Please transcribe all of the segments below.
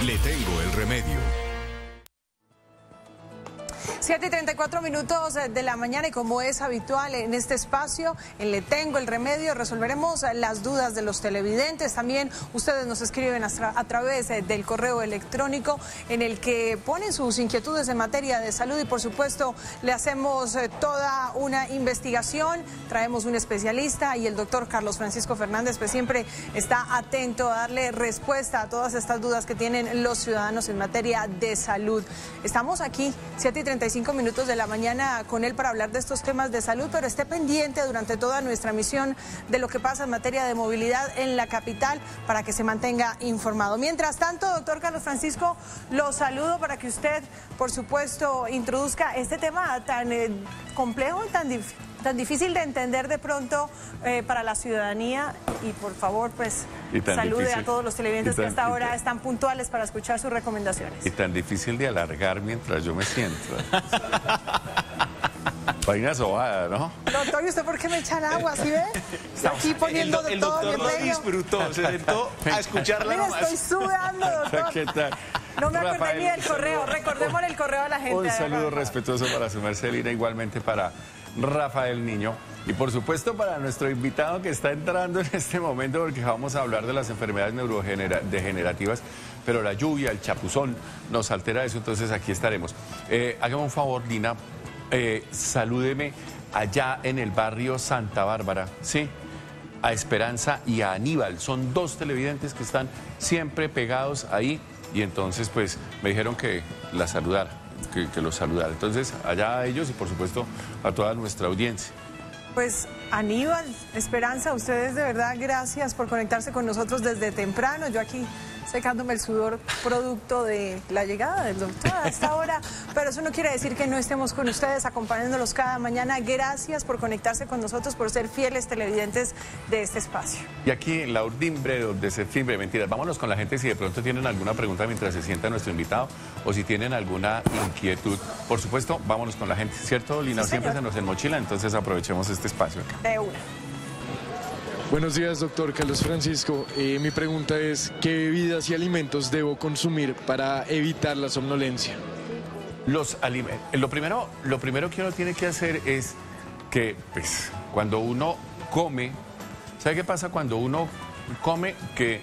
Le tengo el remedio. 7:34 de la mañana, y como es habitual en este espacio, en Le Tengo el Remedio, resolveremos las dudas de los televidentes. También ustedes nos escriben a través del correo electrónico en el que ponen sus inquietudes en materia de salud, y por supuesto le hacemos toda una investigación, traemos un especialista, y el doctor Carlos Francisco Fernández pues siempre está atento a darle respuesta a todas estas dudas que tienen los ciudadanos en materia de salud. Estamos aquí 7:35 de la mañana con él para hablar de estos temas de salud, pero esté pendiente durante toda nuestra misión de lo que pasa en materia de movilidad en la capital para que se mantenga informado. Mientras tanto, doctor Carlos Francisco, lo saludo para que usted, por supuesto, introduzca este tema tan complejo y tan difícil de entender de pronto para la ciudadanía, y por favor pues salude a todos los televidentes que hasta ahora están puntuales para escuchar sus recomendaciones. Y tan difícil de alargar mientras yo me siento. Vaina sobada, ¿no? Doctor, ¿y usted por qué me echan agua? ¿Sí ve? Aquí poniendo el todo doctor mi lo empeño. disfrutó, se sentó a escucharla Mira, nomás. estoy sudando, doctor. ¿Qué tal? No me acordé Rafael, ni del correo. Recordémosle el correo a la gente. Un saludo Rafa. respetuoso para su Marcelina, igualmente para Rafael Niño, y por supuesto para nuestro invitado que está entrando en este momento, porque vamos a hablar de las enfermedades neurodegenerativas, pero la lluvia, el chapuzón nos altera eso, entonces aquí estaremos. Hágame un favor, Lina, salúdeme allá en el barrio Santa Bárbara, ¿sí? A Esperanza y a Aníbal, son dos televidentes que están siempre pegados ahí, y entonces pues me dijeron que la saludara, que los saludara. Entonces allá a ellos y por supuesto a toda nuestra audiencia. Pues Aníbal, Esperanza, ustedes de verdad gracias por conectarse con nosotros desde temprano. Yo aquí secándome el sudor producto de la llegada del doctor a esta hora, pero eso no quiere decir que no estemos con ustedes acompañándolos cada mañana. Gracias por conectarse con nosotros, por ser fieles televidentes de este espacio. Y aquí en la urdimbre de septiembre, mentiras, vámonos con la gente si de pronto tienen alguna pregunta mientras se sienta nuestro invitado, o si tienen alguna inquietud. Por supuesto, vámonos con la gente, ¿cierto, Lina? Sí, siempre señor. se nos enmochila, entonces aprovechemos este espacio. De una. Buenos días, doctor Carlos Francisco. Mi pregunta es, ¿qué bebidas y alimentos debo consumir para evitar la somnolencia? Los alimentos. Lo primero que uno tiene que hacer es que, pues, cuando uno come, ¿sabe qué pasa cuando uno come? Que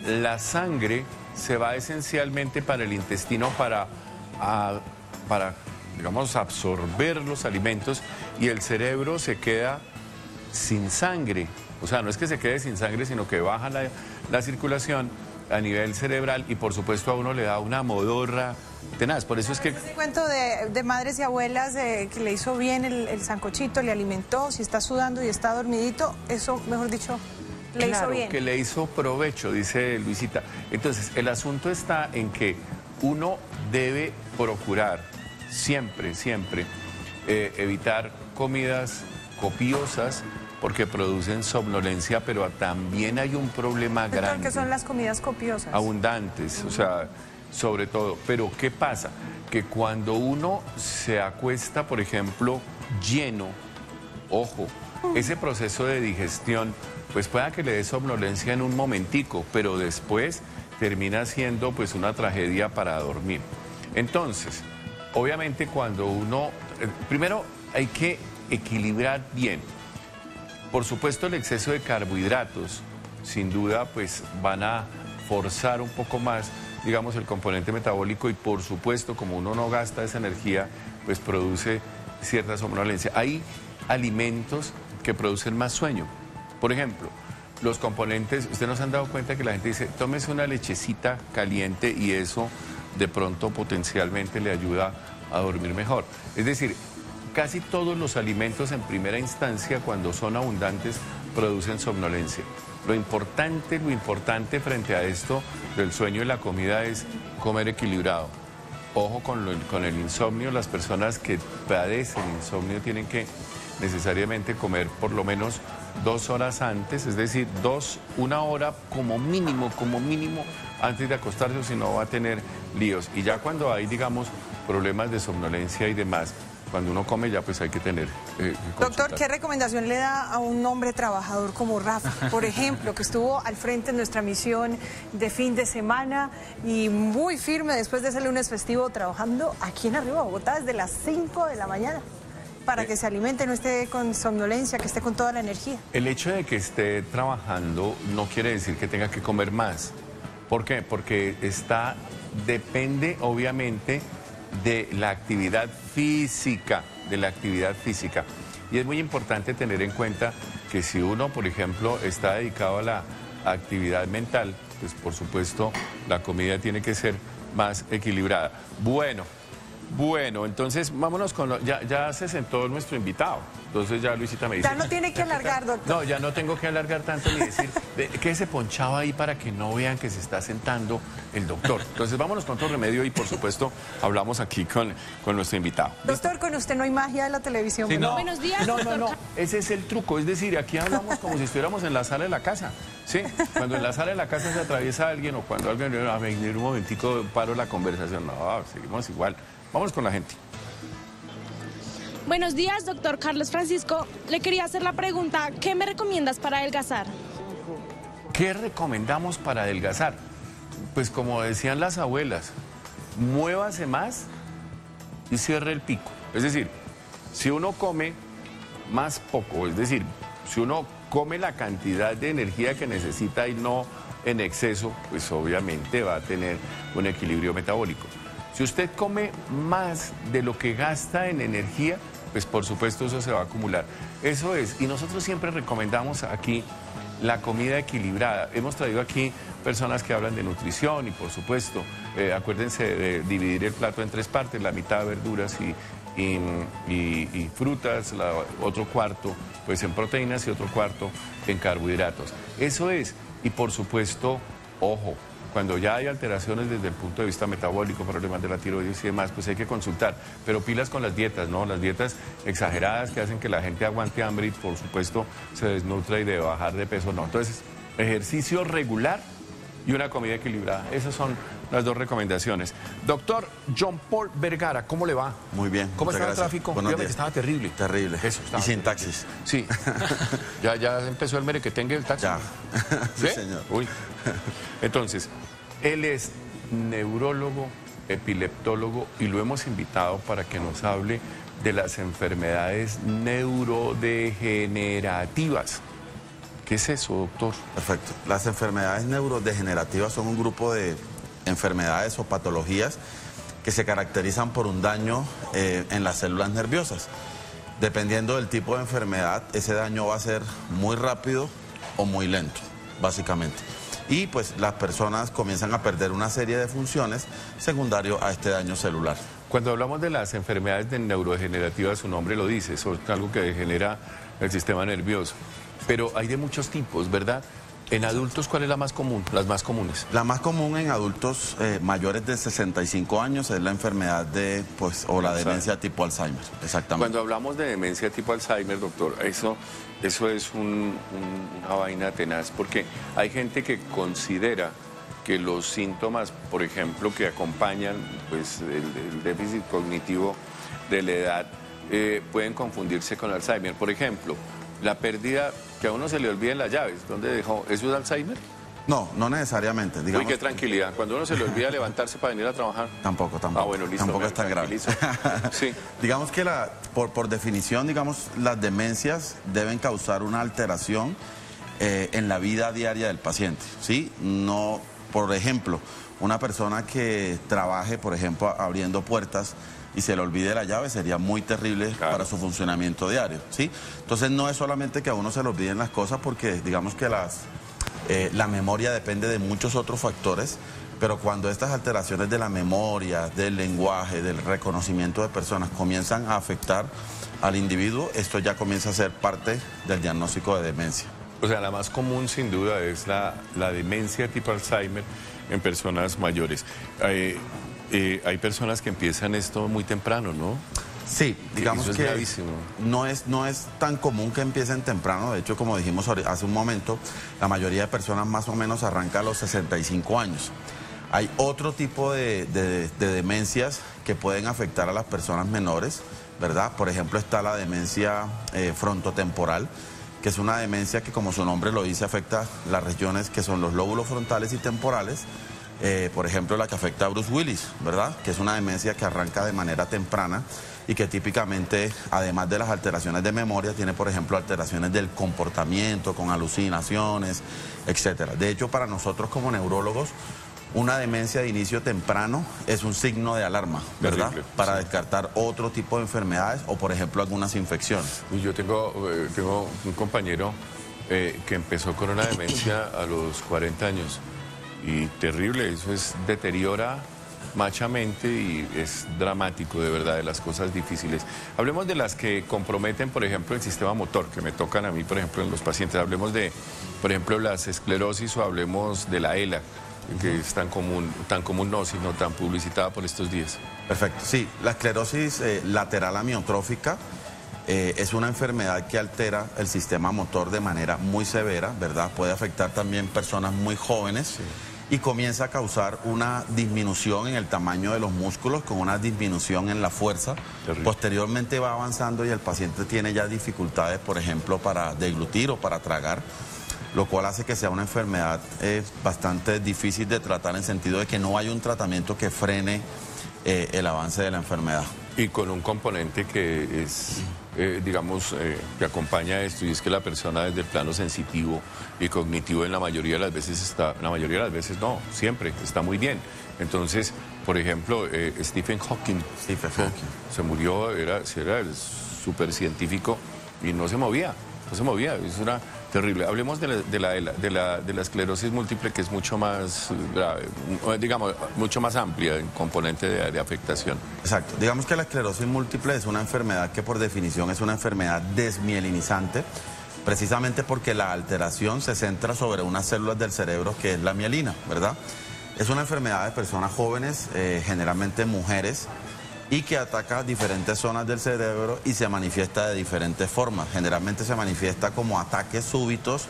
la sangre se va esencialmente para el intestino para digamos, absorber los alimentos, y el cerebro se queda sin sangre. O sea, no es que se quede sin sangre, sino que baja la circulación a nivel cerebral, y por supuesto a uno le da una modorra tenaz. Por eso es que... Ese cuento de madres y abuelas que le hizo bien el sancochito, le alimentó, si está sudando y está dormidito, eso, mejor dicho, le hizo bien. Que le hizo provecho, dice Luisita. Entonces, el asunto está en que uno debe procurar siempre evitar comidas copiosas, porque producen somnolencia, pero también hay un problema grande. ¿Qué son las comidas copiosas? Abundantes, o sea, sobre todo. Pero ¿qué pasa? Que cuando uno se acuesta, por ejemplo, lleno, ojo, ese proceso de digestión, pues pueda que le dé somnolencia en un momentico, pero después termina siendo pues una tragedia para dormir. Entonces, obviamente cuando uno... primero hay que equilibrar bien. Por supuesto, el exceso de carbohidratos, sin duda, pues van a forzar un poco más, digamos, el componente metabólico, y por supuesto, como uno no gasta esa energía, pues produce cierta somnolencia. Hay alimentos que producen más sueño. Por ejemplo, los componentes, ustedes nos han dado cuenta que la gente dice, tómese una lechecita caliente, y eso de pronto potencialmente le ayuda a dormir mejor. Es decir, casi todos los alimentos en primera instancia, cuando son abundantes, producen somnolencia. Lo importante frente a esto del sueño y la comida es comer equilibrado. Ojo con el insomnio. Las personas que padecen insomnio tienen que necesariamente comer por lo menos 2 horas antes, es decir, 1 hora como mínimo, antes de acostarse, o si no va a tener líos. Y ya cuando hay, digamos, problemas de somnolencia y demás, cuando uno come ya pues hay que tener que Doctor, consultar. ¿qué recomendación le da a un hombre trabajador como Rafa, por ejemplo, que estuvo al frente de nuestra misión de fin de semana y muy firme después de ese lunes festivo trabajando aquí en Arriba Bogotá desde las 5 de la mañana para que se alimente, no esté con somnolencia, que esté con toda la energía? El hecho de que esté trabajando no quiere decir que tenga que comer más. ¿Por qué? Porque depende obviamente de la actividad física, Y es muy importante tener en cuenta que si uno, por ejemplo, está dedicado a la actividad mental, pues por supuesto la comida tiene que ser más equilibrada. Bueno, entonces vámonos con ya se sentó nuestro invitado. Entonces ya Luisita me dice. Ya no tiene que alargar, doctor. No, ya no tengo que alargar tanto ni decir que se ponchaba ahí para que no vean que se está sentando el doctor. Entonces vámonos con otro remedio y por supuesto hablamos aquí con nuestro invitado. Doctor, con usted no hay magia de la televisión. Sí, no, Buenos días, no, doctor. ese es el truco, es decir, aquí hablamos como si estuviéramos en la sala de la casa. Sí, cuando en la sala de la casa se atraviesa alguien o cuando alguien a venir un momentico paro la conversación. No, seguimos igual. Vamos con la gente. Buenos días, doctor Carlos Francisco. Le quería hacer la pregunta, ¿qué me recomiendas para adelgazar? ¿Qué recomendamos para adelgazar? Pues como decían las abuelas, muévase más y cierre el pico. Es decir, si uno come más poco, es decir, si uno come la cantidad de energía que necesita y no en exceso, pues obviamente va a tener un equilibrio metabólico. Si usted come más de lo que gasta en energía, pues por supuesto eso se va a acumular. Eso es, y nosotros siempre recomendamos aquí la comida equilibrada. Hemos traído aquí personas que hablan de nutrición y por supuesto, acuérdense de dividir el plato en 3 partes, la mitad verduras y frutas, otro cuarto pues en proteínas y otro cuarto en carbohidratos. Eso es, y por supuesto, ojo, cuando ya hay alteraciones desde el punto de vista metabólico, problemas de la tiroides y demás, pues hay que consultar. Pero pilas con las dietas, ¿no? Las dietas exageradas que hacen que la gente aguante hambre y, por supuesto, se desnutra y de bajar de peso, no. Entonces, ejercicio regular y una comida equilibrada. Esas son las 2 recomendaciones. Doctor John Paul Vergara, ¿cómo le va? Muy bien. ¿Cómo está el gracias. tráfico? Buenos Dígame días. que estaba terrible. Terrible. Eso, estaba y sin terrible. taxis. Sí. ya empezó el merequetengue del taxi. Ya. ¿Sí? Sí, señor. Uy. Entonces, él es neurólogo, epileptólogo y lo hemos invitado para que nos hable de las enfermedades neurodegenerativas. ¿Qué es eso, doctor? Perfecto. Las enfermedades neurodegenerativas son un grupo de enfermedades o patologías que se caracterizan por un daño en las células nerviosas. Dependiendo del tipo de enfermedad, ese daño va a ser muy rápido o muy lento, básicamente. Y pues las personas comienzan a perder una serie de funciones secundario a este daño celular. Cuando hablamos de las enfermedades neurodegenerativas, su nombre lo dice, eso es algo que degenera el sistema nervioso. Pero hay de muchos tipos, ¿verdad? En adultos, ¿cuál es la más común? Las más comunes. La más común en adultos mayores de 65 años es la enfermedad o la demencia tipo Alzheimer, exactamente. Cuando hablamos de demencia tipo Alzheimer, doctor, eso es una vaina tenaz, porque hay gente que considera que los síntomas, por ejemplo, que acompañan pues, el déficit cognitivo de la edad, pueden confundirse con Alzheimer. Por ejemplo, la pérdida, que a uno se le olviden las llaves, ¿dónde dejó? ¿Eso es Alzheimer? No, no necesariamente. Digamos, Uy, qué tranquilidad. Cuando uno se le olvida levantarse para venir a trabajar. Tampoco. Ah, bueno, listo. Tampoco es tan grave. Sí. Digamos que por definición, digamos, las demencias deben causar una alteración en la vida diaria del paciente, ¿sí? No, por ejemplo, una persona que trabaje, por ejemplo, abriendo puertas y se le olvide la llave sería muy terrible para su funcionamiento diario, ¿sí? Entonces no es solamente que a uno se le olviden las cosas porque digamos que la memoria depende de muchos otros factores, pero cuando estas alteraciones de la memoria, del lenguaje, del reconocimiento de personas comienzan a afectar al individuo, esto ya comienza a ser parte del diagnóstico de demencia. O sea, la más común sin duda es la demencia tipo Alzheimer en personas mayores. Hay personas que empiezan esto muy temprano, ¿no? Sí, digamos eso es que gravísimo. no es tan común que empiecen temprano. De hecho, como dijimos hace un momento, la mayoría de personas más o menos arranca a los 65 años. Hay otro tipo de demencias que pueden afectar a las personas menores, ¿verdad? Por ejemplo, está la demencia frontotemporal, que es una demencia que, como su nombre lo dice, afecta las regiones que son los lóbulos frontales y temporales. Por ejemplo, la que afecta a Bruce Willis, ¿verdad? Que es una demencia que arranca de manera temprana y que típicamente, además de las alteraciones de memoria, tiene, por ejemplo, alteraciones del comportamiento, con alucinaciones, etcétera. De hecho, para nosotros como neurólogos, una demencia de inicio temprano es un signo de alarma, ¿verdad? Terrible, para sí. descartar otro tipo de enfermedades o, por ejemplo, algunas infecciones. Y yo tengo un compañero que empezó con una demencia a los 40 años. Y terrible, eso deteriora machamente y es dramático, de verdad, de las cosas difíciles. Hablemos de las que comprometen, por ejemplo, el sistema motor, que me tocan a mí, por ejemplo, en los pacientes. Hablemos de, por ejemplo, las esclerosis o hablemos de la ELA, que es tan común no, sino tan publicitada por estos días. Perfecto, sí, la esclerosis lateral amiotrófica es una enfermedad que altera el sistema motor de manera muy severa, ¿verdad? Puede afectar también personas muy jóvenes. Sí. Y comienza a causar una disminución en el tamaño de los músculos, con una disminución en la fuerza. Terrible. Posteriormente va avanzando y el paciente tiene ya dificultades, por ejemplo, para deglutir o para tragar, lo cual hace que sea una enfermedad bastante difícil de tratar, en el sentido de que no hay un tratamiento que frene el avance de la enfermedad. Y con un componente que es, digamos, que acompaña esto, y es que la persona desde el plano sensitivo y cognitivo en la mayoría de las veces está, la mayoría de las veces no, siempre está muy bien. Entonces, por ejemplo, Stephen Hawking se murió, era el supercientífico y no se movía, es una terrible. Hablemos de la esclerosis múltiple, que es mucho más grave, digamos, mucho más amplia en componente de afectación. Exacto. Digamos que la esclerosis múltiple es una enfermedad que por definición es una enfermedad desmielinizante, precisamente porque la alteración se centra sobre unas células del cerebro que es la mielina, ¿verdad? Es una enfermedad de personas jóvenes, generalmente mujeres, y que ataca diferentes zonas del cerebro y se manifiesta de diferentes formas. Generalmente se manifiesta como ataques súbitos.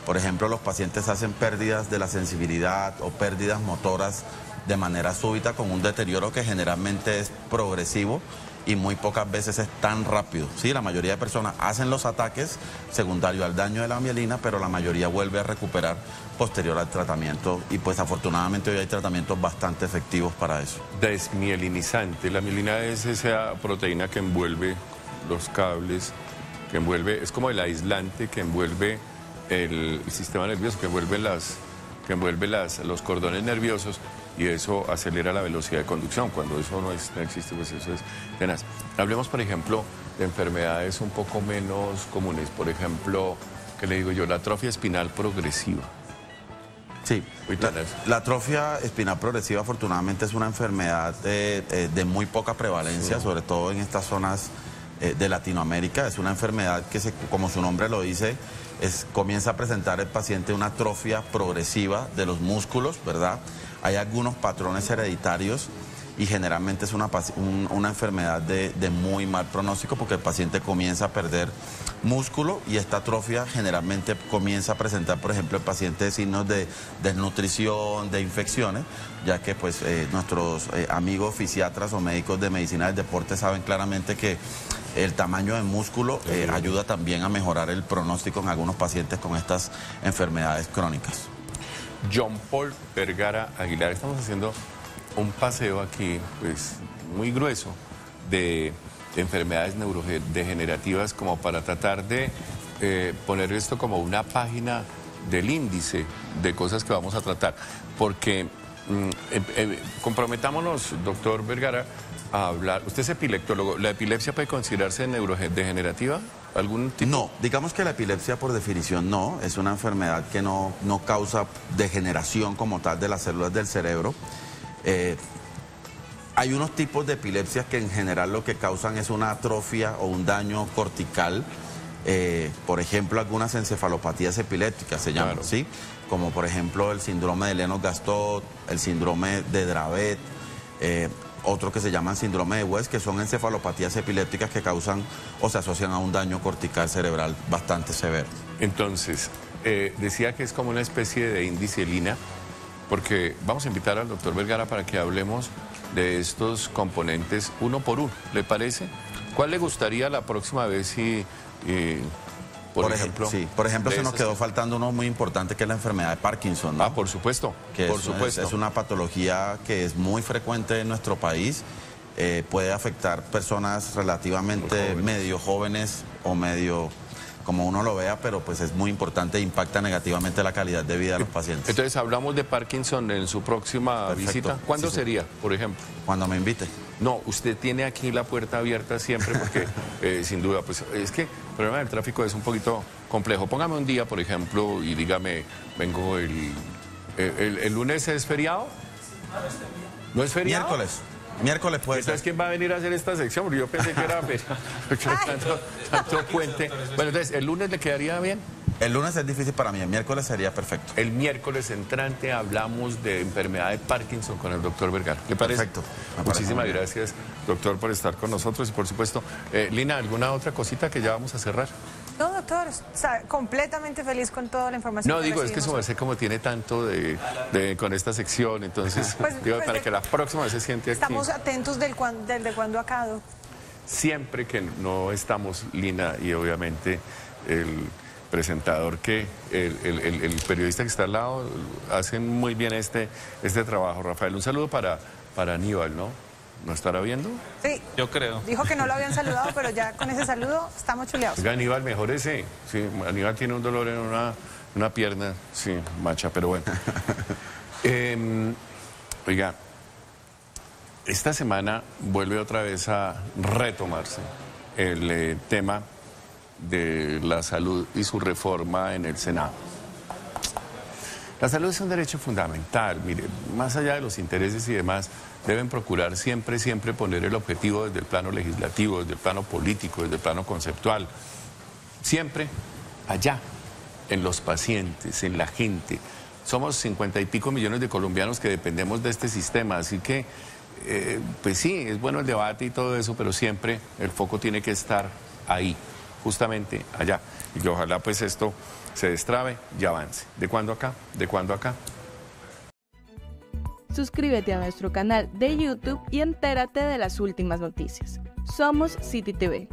Por ejemplo, los pacientes hacen pérdidas de la sensibilidad o pérdidas motoras de manera súbita, con un deterioro que generalmente es progresivo y muy pocas veces es tan rápido. Sí, la mayoría de personas hacen los ataques secundarios al daño de la mielina, pero la mayoría vuelve a recuperar posterior al tratamiento, y pues afortunadamente hoy hay tratamientos bastante efectivos para eso. Desmielinizante. La mielina es esa proteína que envuelve los cables, que envuelve, es como el aislante que envuelve el sistema nervioso, que envuelve los cordones nerviosos, y eso acelera la velocidad de conducción. Cuando eso no existe, pues eso es tenaz. Hablemos, por ejemplo, de enfermedades un poco menos comunes. Por ejemplo, ¿qué le digo yo? La atrofia espinal progresiva. Sí, la atrofia espinal progresiva afortunadamente es una enfermedad de muy poca prevalencia, sí, sobre todo en estas zonas de Latinoamérica. Es una enfermedad que, como su nombre lo dice, comienza a presentar el paciente una atrofia progresiva de los músculos, ¿verdad? Hay algunos patrones hereditarios y generalmente es una enfermedad de muy mal pronóstico, porque el paciente comienza a perder músculo, y esta atrofia generalmente comienza a presentar, por ejemplo, el paciente signos de desnutrición, de infecciones, ya que pues nuestros amigos fisiatras o médicos de medicina del deporte saben claramente que el tamaño del músculo ayuda también a mejorar el pronóstico en algunos pacientes con estas enfermedades crónicas. John Paul Vergara Aguilar, estamos haciendo un paseo aquí, pues, muy grueso de enfermedades neurodegenerativas, como para tratar de poner esto como una página del índice de cosas que vamos a tratar. Porque comprometámonos, doctor Vergara, a hablar. Usted es epileptólogo. ¿La epilepsia puede considerarse neurodegenerativa? ¿Algún tipo? No, digamos que la epilepsia por definición no, es una enfermedad que no causa degeneración como tal de las células del cerebro. Hay unos tipos de epilepsias que en general lo que causan es una atrofia o un daño cortical, por ejemplo algunas encefalopatías epilépticas se llaman, claro, ¿sí? Como por ejemplo el síndrome de Lennox-Gastaut, el síndrome de Dravet, otro que se llaman síndrome de West, que son encefalopatías epilépticas que causan o se asocian a un daño cortical cerebral bastante severo. Entonces, decía que es como una especie de índice Lina, porque vamos a invitar al doctor Vergara para que hablemos de estos componentes uno por uno, ¿le parece? ¿Cuál le gustaría la próxima vez si, por ejemplo? Sí, por ejemplo, se nos quedó faltando uno muy importante que es la enfermedad de Parkinson, ¿no? Ah, por supuesto, Que por supuesto. es una patología que es muy frecuente en nuestro país. Puede afectar personas relativamente medio jóvenes o medio, como uno lo vea, pero pues es muy importante e impacta negativamente la calidad de vida de los pacientes. Entonces hablamos de Parkinson en su próxima Perfecto. visita. ¿Cuándo Sí, sí. sería, por ejemplo? Cuando me invite. No, usted tiene aquí la puerta abierta siempre porque sin duda, pues es que el problema del tráfico es un poquito complejo. Póngame un día, por ejemplo, y dígame, vengo el lunes, ¿es feriado? ¿No es feriado? Miércoles puede ser. Entonces, ¿quién va a venir a hacer esta sección? Porque yo pensé que era tanto puente. Bueno, entonces, ¿el lunes le quedaría bien? El lunes es difícil para mí, el miércoles sería perfecto. El miércoles entrante hablamos de enfermedad de Parkinson con el doctor Vergara. ¿Le parece? Perfecto. Me parece Muchísimas muy bien. gracias, doctor, por estar con nosotros. Y por supuesto, Lina, ¿alguna otra cosita que ya vamos a cerrar? No, doctor, está completamente feliz con toda la información. No, digo, es que recibimos. su merced como tiene tanto con esta sección, entonces, digo, pues, para que la próxima vez se siente aquí. Estamos atentos del de cuando acá, doc. Siempre que no estamos, Lina, y obviamente el presentador el periodista que está al lado, hacen muy bien este trabajo. Rafael, un saludo para Aníbal, ¿no? ¿No estará viendo? Sí. Yo creo. Dijo que no lo habían saludado, pero ya con ese saludo estamos chuleados. Oiga, Aníbal, mejor ese. Sí, Aníbal tiene un dolor en una pierna, sí, macha, pero bueno. Oiga, esta semana vuelve otra vez a retomarse el tema de la salud y su reforma en el Senado. La salud es un derecho fundamental, mire, más allá de los intereses y demás, deben procurar siempre poner el objetivo desde el plano legislativo, desde el plano político, desde el plano conceptual, siempre allá, en los pacientes, en la gente. Somos 50 y pico millones de colombianos que dependemos de este sistema, así que, pues sí, es bueno el debate y todo eso, pero siempre el foco tiene que estar ahí, justamente allá, y que ojalá pues esto se destrabe y avance. ¿De cuándo acá? ¿De cuándo acá? Suscríbete a nuestro canal de YouTube y entérate de las últimas noticias. Somos City TV.